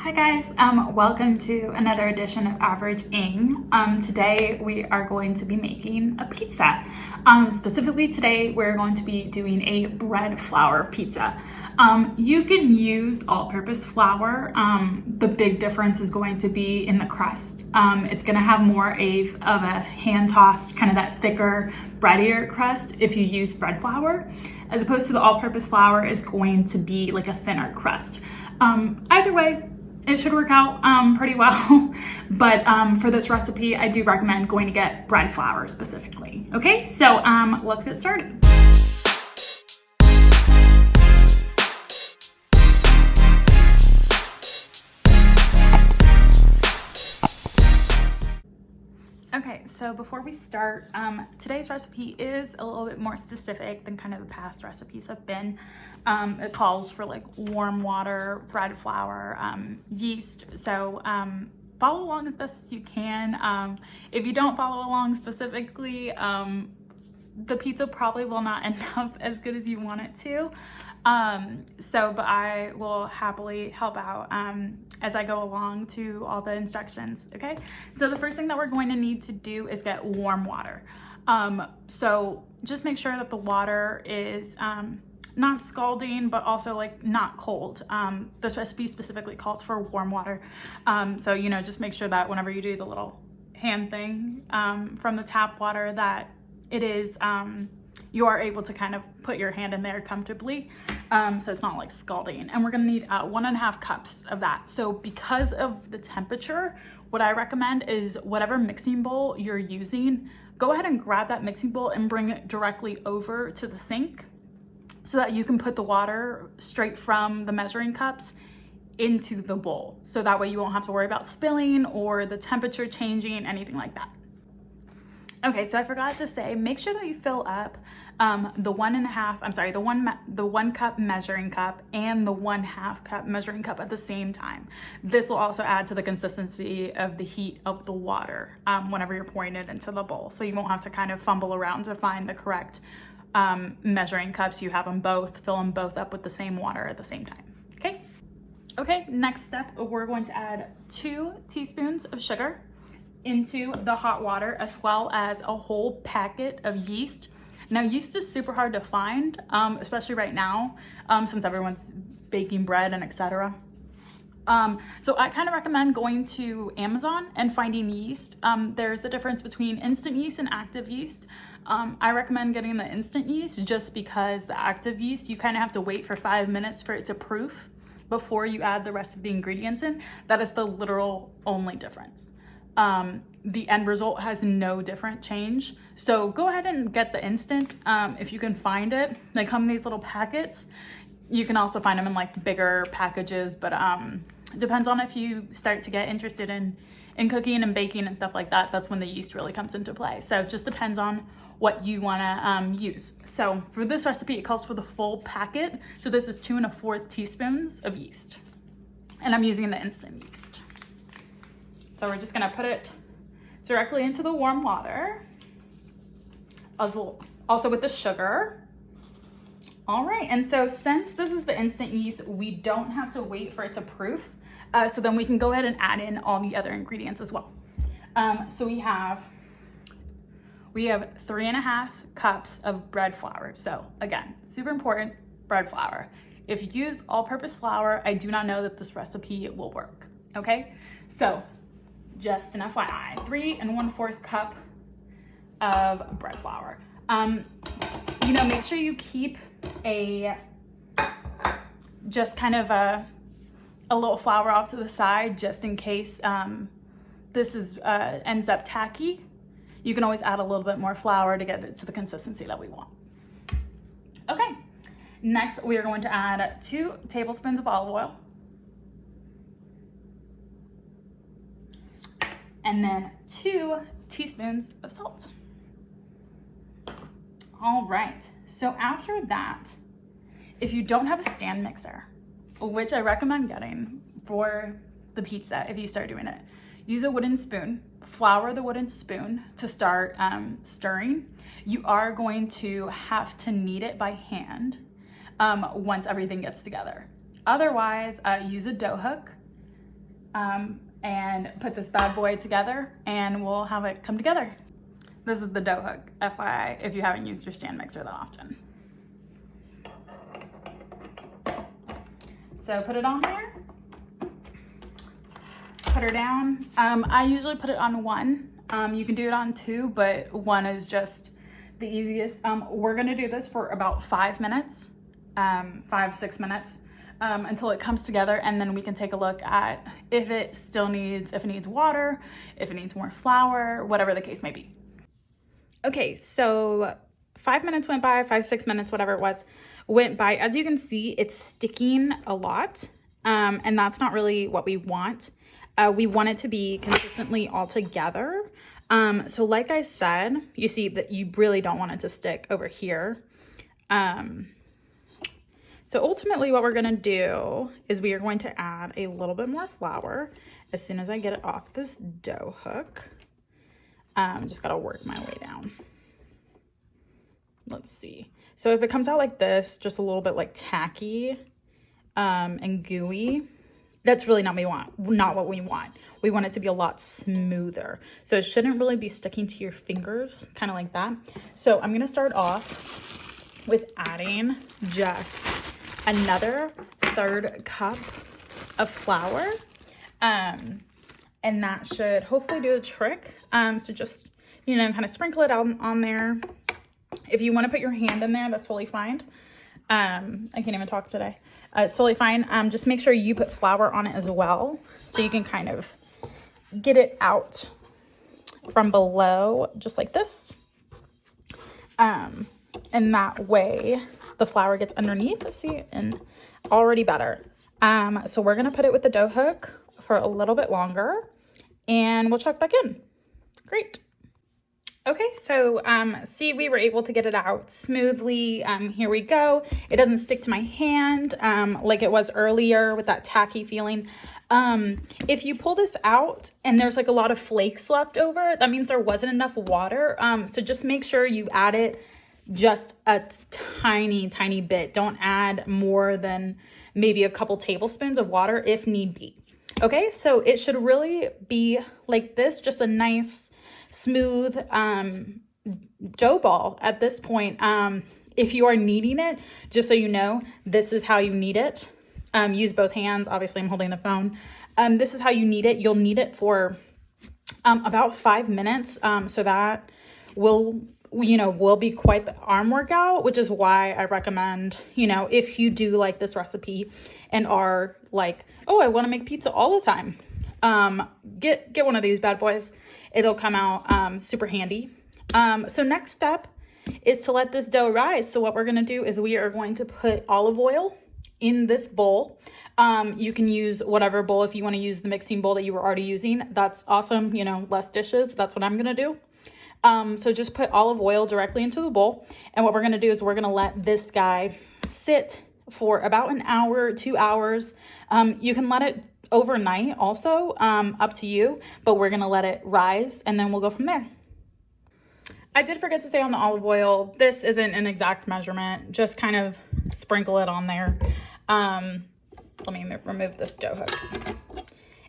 Hi guys, welcome to another edition of Averaging. Today we are going to be making a pizza. Specifically today we're going to be doing a bread flour pizza. You can use all-purpose flour. The big difference is going to be in the crust. It's going to have more of a hand-tossed, kind of that thicker, breadier crust if you use bread flour, as opposed to the all-purpose flour is going to be like a thinner crust. Either way, it should work out pretty well, but for this recipe, I do recommend going to get bread flour specifically. Okay, so let's get started. Okay, so before we start, today's recipe is a little bit more specific than kind of the past recipes have been. It calls for like warm water, bread flour, yeast. So follow along as best as you can. If you don't follow along specifically, the pizza probably will not end up as good as you want it to. But I will happily help out as I go along to all the instructions, okay? So the first thing that we're going to need to do is get warm water. So just make sure that the water is not scalding, but also like not cold. This recipe specifically calls for warm water. So, just make sure that whenever you do the little hand thing from the tap water that it is, you are able to kind of put your hand in there comfortably. So it's not like scalding. And we're gonna need 1.5 cups of that. So because of the temperature, what I recommend is whatever mixing bowl you're using, go ahead and grab that mixing bowl and bring it directly over to the sink so that you can put the water straight from the measuring cups into the bowl. So that way you won't have to worry about spilling or the temperature changing, anything like that. Okay, so I forgot to say, make sure that you fill up the 1 cup measuring cup and the 1/2 cup measuring cup at the same time. This will also add to the consistency of the heat of the water whenever you're pouring it into the bowl. So you won't have to kind of fumble around to find the correct measuring cups. You have them both, fill them both up with the same water at the same time, okay? Okay, next step, we're going to add 2 teaspoons of sugar into the hot water, as well as a whole packet of yeast. Now, yeast is super hard to find, especially right now, since everyone's baking bread and etc. So I kind of recommend going to Amazon and finding yeast. There's a difference between instant yeast and active yeast. I recommend getting the instant yeast just because the active yeast, you kind of have to wait for 5 minutes for it to proof before you add the rest of the ingredients in. That is the literal only difference. The end result has no different change. So go ahead and get the instant if you can find it. They come in these little packets. You can also find them in like bigger packages, but it depends on if you start to get interested in cooking and baking and stuff like that. That's when the yeast really comes into play. So it just depends on what you want to use. So for this recipe, it calls for the full packet. So this is 2 1/4 teaspoons of yeast, and I'm using the instant yeast. So we're just gonna put it directly into the warm water, also with the sugar. All right, and so since this is the instant yeast, we don't have to wait for it to proof. So then we can go ahead and add in all the other ingredients as well. So we have 3.5 cups of bread flour. So again, super important, bread flour. If you use all-purpose flour, I do not know that this recipe will work, okay? So just an FYI, 3 1/4 cup of bread flour. Make sure you keep just kind of a little flour off to the side just in case this ends up tacky. You can always add a little bit more flour to get it to the consistency that we want. Okay, next we are going to add 2 tablespoons of olive oil. And then 2 teaspoons of salt. All right, so after that, if you don't have a stand mixer, which I recommend getting for the pizza if you start doing it, use a wooden spoon, flour the wooden spoon to start stirring. You are going to have to knead it by hand once everything gets together. Otherwise, use a dough hook and put this bad boy together and we'll have it come together. This is the dough hook, FYI, if you haven't used your stand mixer that often. So put it on there, put her down. I usually put it on 1. You can do it on 2, but 1 is just the easiest. We're gonna do this for about 5 minutes, 5-6 minutes, until it comes together, and then we can take a look at if it needs water, if it needs more flour, whatever the case may be. Okay, so 5 minutes went by, 5-6 minutes, whatever it was, went by. As you can see, it's sticking a lot, and that's not really what we want. We want it to be consistently all together. So like I said, you see that you really don't want it to stick over here. So ultimately what we're gonna do is we are going to add a little bit more flour as soon as I get it off this dough hook. Just gotta work my way down. Let's see. So if it comes out like this, just a little bit like tacky and gooey, that's really not what we want. We want it to be a lot smoother. So it shouldn't really be sticking to your fingers, kind of like that. So I'm gonna start off with adding just another 1/3 cup of flour. And that should hopefully do the trick. So just, kind of sprinkle it out on there. If you want to put your hand in there, that's totally fine. I can't even talk today. It's totally fine. Just make sure you put flour on it as well, so you can kind of get it out from below, just like this. And that way the flour gets underneath. See, and already better. So we're gonna put it with the dough hook for a little bit longer, and we'll check back in. Great. Okay, so see, we were able to get it out smoothly. Here we go. It doesn't stick to my hand like it was earlier with that tacky feeling. If you pull this out and there's like a lot of flakes left over, that means there wasn't enough water. So just make sure you add it just a tiny bit. Don't add more than maybe a couple tablespoons of water if need be. Okay, so it should really be like this, just a nice smooth dough ball at this point. If you are kneading it, just so you know, this is how you knead it. Use both hands. Obviously I'm holding the phone. This is how you knead it. You'll knead it for about 5 minutes. So that will be quite the arm workout, which is why I recommend, if you do like this recipe and are like, oh, I want to make pizza all the time, get one of these bad boys. It'll come out super handy. So next step is to let this dough rise. So what we're going to do is we are going to put olive oil in this bowl. You can use whatever bowl. If you want to use the mixing bowl that you were already using, that's awesome. Less dishes. That's what I'm going to do. So just put olive oil directly into the bowl. And what we're going to do is we're going to let this guy sit for about an hour, 2 hours. You can let it overnight also, up to you, but we're going to let it rise and then we'll go from there. I did forget to say on the olive oil, this isn't an exact measurement, just kind of sprinkle it on there. Let me remove this dough hook.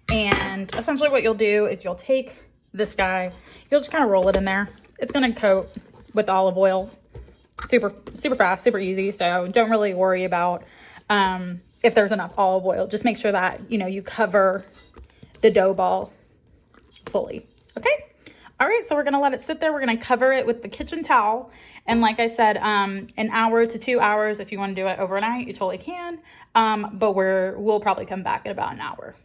And essentially what you'll do is you'll take this guy, you'll just kind of roll it in there. It's going to coat with olive oil super fast, super easy. So don't really worry about if there's enough olive oil. Just make sure that you cover the dough ball fully. Okay. All right, so we're gonna let it sit there. We're gonna cover it with the kitchen towel, and like I said, an hour to 2 hours. If you want to do it overnight, you totally can. But we'll probably come back in about an hour.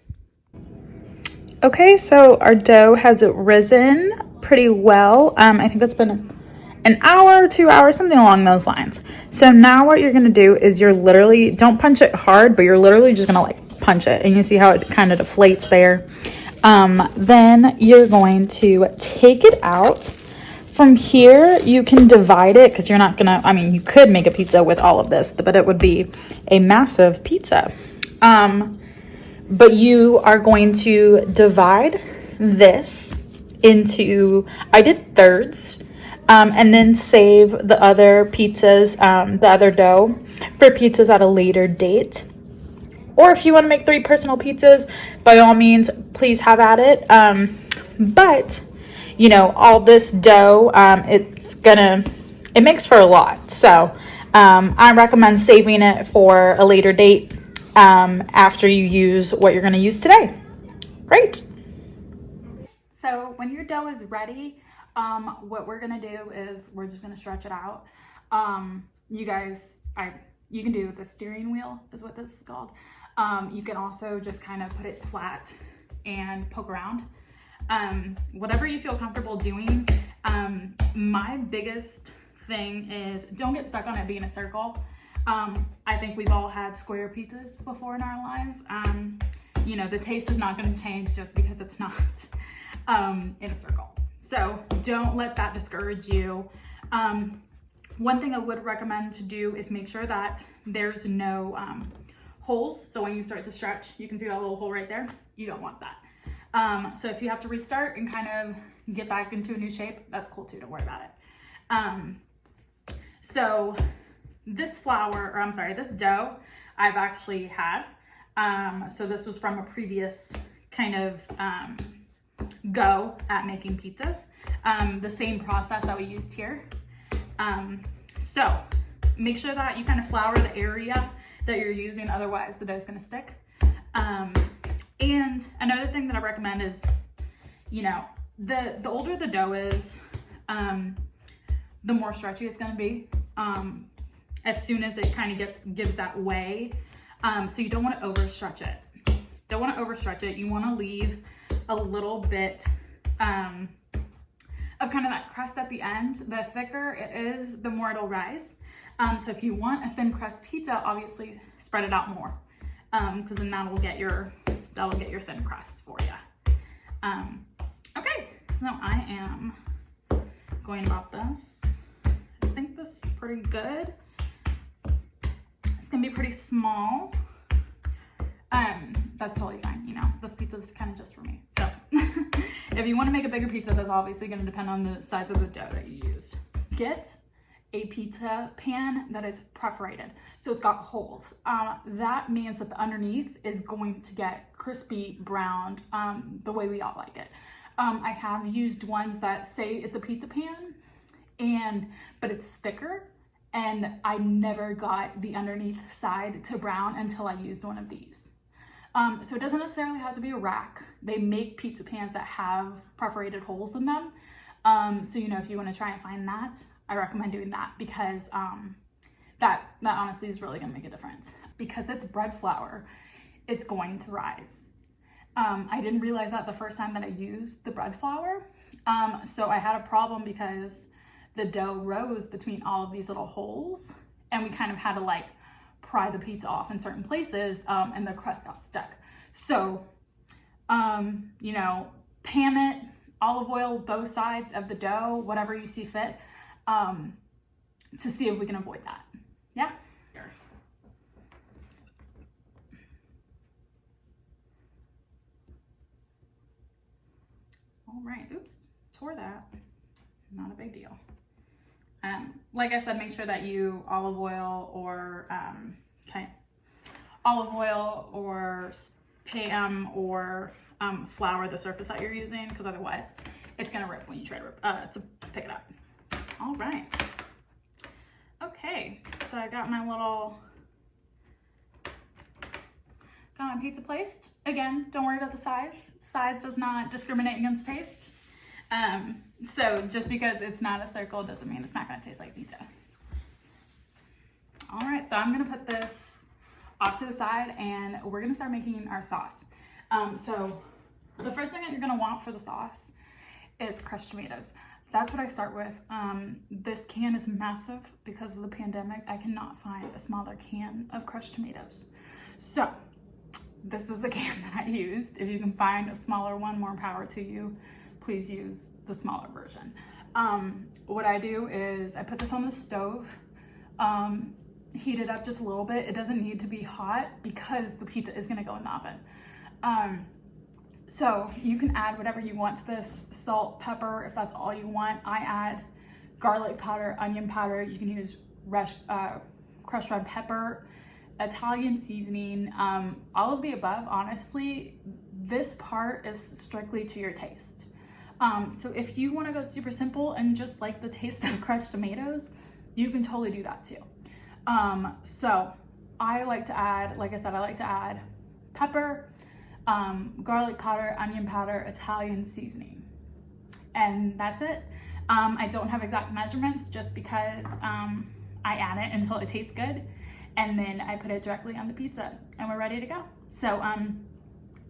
Okay, so our dough has risen pretty well. I think it's been an hour, 2 hours, something along those lines. So now what you're gonna do is don't punch it hard, but you're literally just gonna punch it, and you see how it kind of deflates there. Then you're going to take it out. From here, you can divide it because you're not gonna, you could make a pizza with all of this, but it would be a massive pizza. But you are going to divide this into, I did thirds, and then save the other pizzas, the other dough for pizzas at a later date. Or if you want to make 3 personal pizzas, by all means, please have at it. But, you know, all this dough, it makes for a lot. So I recommend saving it for a later date after you use what you're going to use today. Great. So when your dough is ready, what we're going to do is we're just going to stretch it out. You guys, you can do the steering wheel is what this is called. You can also just kind of put it flat and poke around. Whatever you feel comfortable doing. My biggest thing is don't get stuck on it being a circle. I think we've all had square pizzas before in our lives. You know, the taste is not going to change just because it's not in a circle. So don't let that discourage you. One thing I would recommend to do is make sure that there's no holes. So when you start to stretch, you can see that little hole right there. You don't want that. So if you have to restart and kind of get back into a new shape, that's cool too. Don't worry about it. So this this dough I've actually had. So this was from a previous kind of go at making pizzas. The same process that we used here. So make sure that you kind of flour the area that you're using, otherwise the dough's gonna stick. And another thing that I recommend is, you know, the older the dough is, the more stretchy it's gonna be. As soon as it kind of gives that way. So you don't want to overstretch it. Don't want to overstretch it. You want to leave a little bit of kind of that crust at the end. The thicker it is, the more it'll rise. So if you want a thin crust pizza, obviously spread it out more, because then that'll get your thin crust for you. Okay, so now I am going about this. I think this is pretty good. It's gonna be pretty small. That's totally fine. You know, this pizza is kind of just for me. So if you want to make a bigger pizza, that's obviously going to depend on the size of the dough that you use. Get a pizza pan that is perforated, so it's got holes. That means that the underneath is going to get crispy browned, the way we all like it. I have used ones that say it's a pizza pan, but it's thicker, and I never got the underneath side to brown until I used one of these. So it doesn't necessarily have to be a rack. They make pizza pans that have perforated holes in them. So, you know, if you want to try and find that, I recommend doing that, because that honestly is really going to make a difference. Because it's bread flour, it's going to rise. I didn't realize that the first time that I used the bread flour. So I had a problem because the dough rose between all of these little holes, and we kind of had to like pry the pizza off in certain places, and the crust got stuck. So, you know, pan it, olive oil both sides of the dough, whatever you see fit, to see if we can avoid that. Yeah. All right, oops, tore that. Not a big deal. Like I said, make sure that you olive oil or Spam or flour the surface that you're using, because otherwise it's gonna rip when you try to pick it up. All right. Okay, so I got my pizza placed. Again, don't worry about the size. Size does not discriminate against taste. So just because it's not a circle doesn't mean it's not gonna taste like pizza. All right, so I'm gonna put this off to the side, and we're gonna start making our sauce. So the first thing that you're gonna want for the sauce is crushed tomatoes. That's what I start with. This can is massive because of the pandemic. I cannot find a smaller can of crushed tomatoes. So this is the can that I used. If you can find a smaller one, more power to you. Please use the smaller version. What I do is I put this on the stove, heat it up just a little bit. It doesn't need to be hot because the pizza is gonna go in the oven. So you can add whatever you want to this, salt, pepper, if that's all you want. I add garlic powder, onion powder. You can use crushed red pepper. Italian seasoning, all of the above. Honestly, this part is strictly to your taste. So if you want to go super simple and just like the taste of crushed tomatoes, you can totally do that too. So I like to add, like I said, I like to add pepper, garlic powder, onion powder, Italian seasoning, and that's it. I don't have exact measurements just because I add it until it tastes good, and then I put it directly on the pizza and we're ready to go. So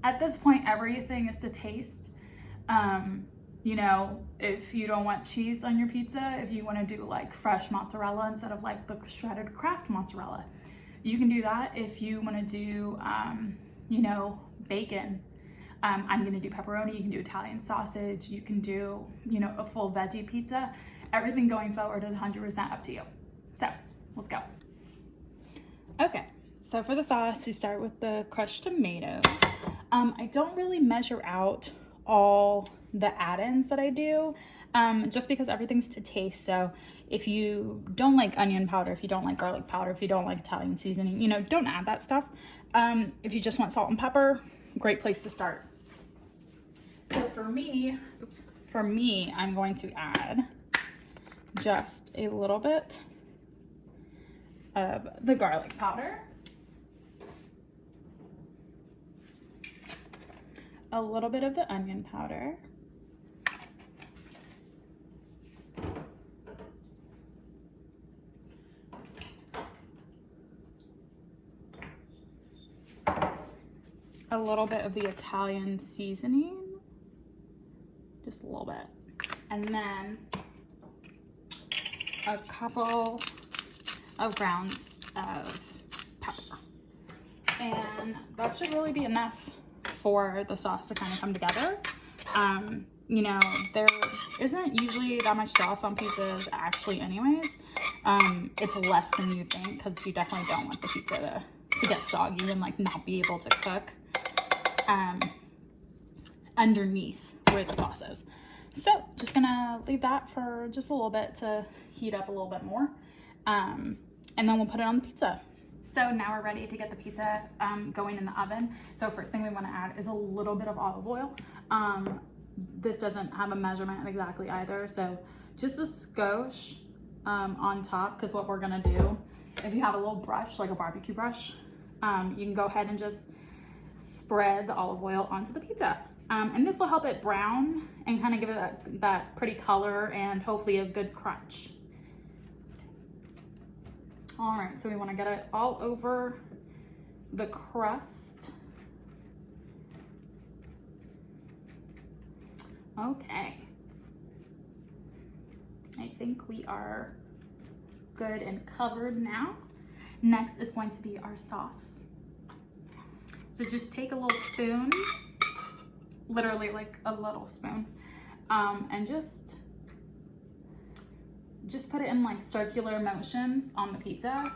at this point, everything is to taste. You know, if you don't want cheese on your pizza, if you want to do like fresh mozzarella instead of like the shredded Kraft mozzarella, you can do that. If you want to do, you know, bacon, I'm going to do pepperoni. You can do Italian sausage. You can do, you know, a full veggie pizza. Everything going forward is 100% up to you. So let's go. Okay, so for the sauce, we start with the crushed tomatoes. I don't really measure out all the add-ins that I do, just because everything's to taste. So if you don't like onion powder, if you don't like garlic powder, if you don't like Italian seasoning, you know, don't add that stuff. If you just want salt and pepper, great place to start. So for me, I'm going to add just a little bit of the garlic powder, a little bit of the onion powder, a little bit of the Italian seasoning, just a little bit, and then a couple of grounds of pepper. And that should really be enough for the sauce to kind of come together. You know, there isn't usually that much sauce on pizzas actually anyways. It's less than you think because you definitely don't want the pizza to get soggy and like not be able to cook underneath where the sauce is. So just gonna leave that for just a little bit to heat up a little bit more, and then we'll put it on the pizza. So now we're ready to get the pizza going in the oven. So first thing we want to add is a little bit of olive oil. This doesn't have a measurement exactly either, so just a skosh on top, because what we're gonna do, if you have a little brush like a barbecue brush, you can go ahead and just spread the olive oil onto the pizza. And this will help it brown and kind of give it that pretty color and hopefully a good crunch. All right, so we want to get it all over the crust. Okay. I think we are good and covered now. Next is going to be our sauce. So just take a little spoon, literally like a little spoon, and just put it in like circular motions on the pizza.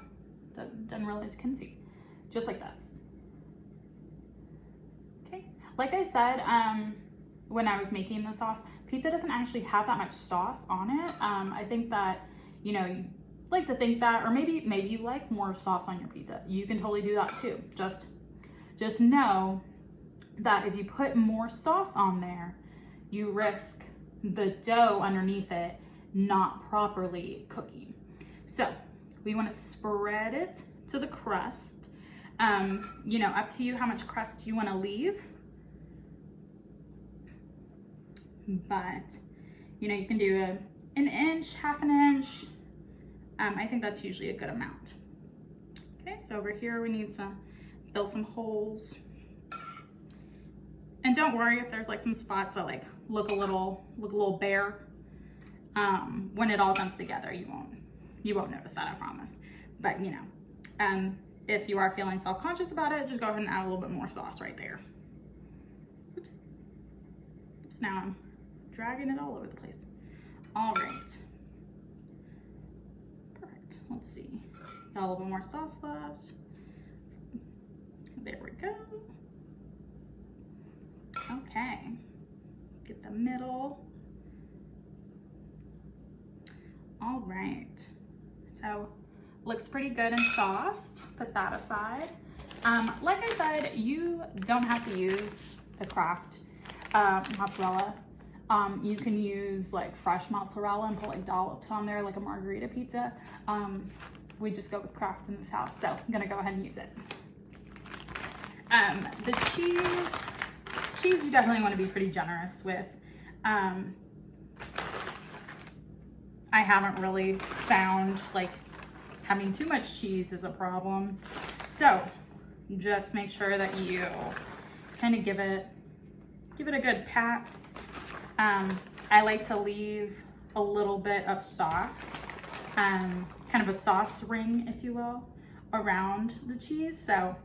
Didn't realize you can see. Just like this. Okay. Like I said, when I was making the sauce, pizza doesn't actually have that much sauce on it. I think that, you know, you like to think that, or maybe you like more sauce on your pizza. You can totally do that too. Just know that if you put more sauce on there, you risk the dough underneath it not properly cooking. So we want to spread it to the crust. You know, up to you how much crust you want to leave. But, you know, you can do an inch, half an inch. I think that's usually a good amount. Okay, so over here we need to fill some holes. And don't worry if there's like some spots that like look a little bare. When it all comes together, you won't notice that, I promise. But you know, if you are feeling self-conscious about it, just go ahead and add a little bit more sauce right there. Oops. Now I'm dragging it all over the place. All right. Perfect. Let's see. Got a little bit more sauce left. There we go. Okay. Get the middle. All right. So looks pretty good and sauced. Put that aside. Like I said, you don't have to use the Kraft mozzarella. You can use like fresh mozzarella and put like dollops on there like a margarita pizza. We just go with Kraft in this house, so I'm gonna go ahead and use it. The cheese you definitely want to be pretty generous with. I haven't really found like having too much cheese is a problem. So just make sure that you kind of give it a good pat. I like to leave a little bit of sauce, kind of a sauce ring, if you will, around the cheese. So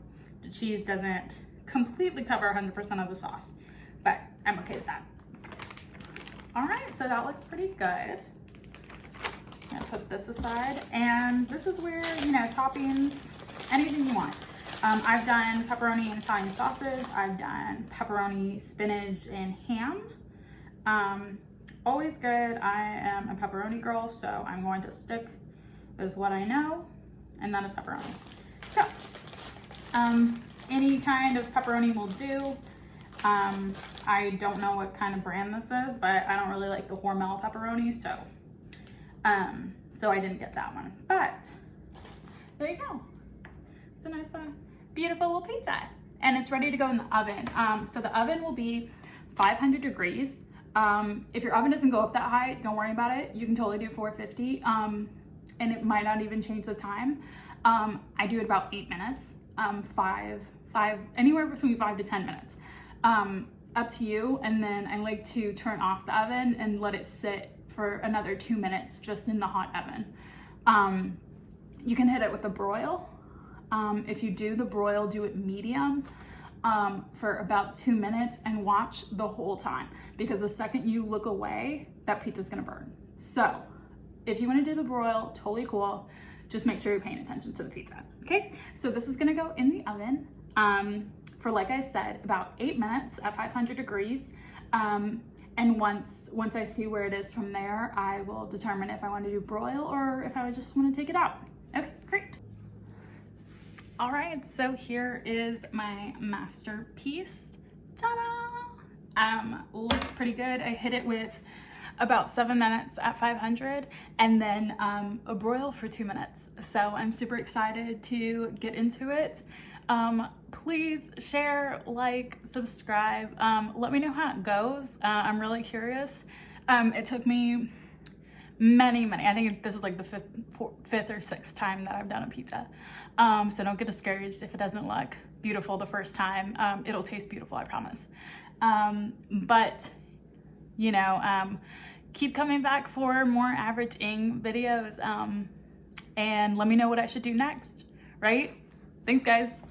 the cheese doesn't completely cover 100% of the sauce, but I'm okay with that. All right, so that looks pretty good. I'm gonna put this aside, and this is where, you know, toppings, anything you want. I've done pepperoni and Italian sausage. I've done pepperoni, spinach, and ham. Always good. I am a pepperoni girl, so I'm going to stick with what I know, and that is pepperoni. So, any kind of pepperoni will do. I don't know what kind of brand this is, but I don't really like the Hormel pepperoni, so I didn't get that one. But there you go. It's a nice, beautiful little pizza, and it's ready to go in the oven. So the oven will be 500 degrees. If your oven doesn't go up that high, don't worry about it. You can totally do 450, and it might not even change the time. I do it about 8 minutes, anywhere between 5 to 10 minutes. Up to you. And then I like to turn off the oven and let it sit for another 2 minutes just in the hot oven. You can hit it with a broil. If you do the broil, do it medium for about 2 minutes and watch the whole time, because the second you look away, that pizza's gonna burn. So if you wanna do the broil, totally cool. Just make sure you're paying attention to the pizza, okay? So this is gonna go in the oven for, like I said, about 8 minutes at 500 degrees. And once I see where it is from there, I will determine if I want to do broil or if I just want to take it out. Okay, great. All right, so here is my masterpiece. Ta-da! Looks pretty good. I hit it with about 7 minutes at 500, and then a broil for 2 minutes. So I'm super excited to get into it. Please share, like, subscribe. Let me know how it goes. I'm really curious. It took me many, I think this is like the fifth or sixth time that I've done a pizza. So don't get discouraged if it doesn't look beautiful the first time. It'll taste beautiful, I promise. But you know, keep coming back for more averaging videos, and let me know what I should do next, right? Thanks, guys.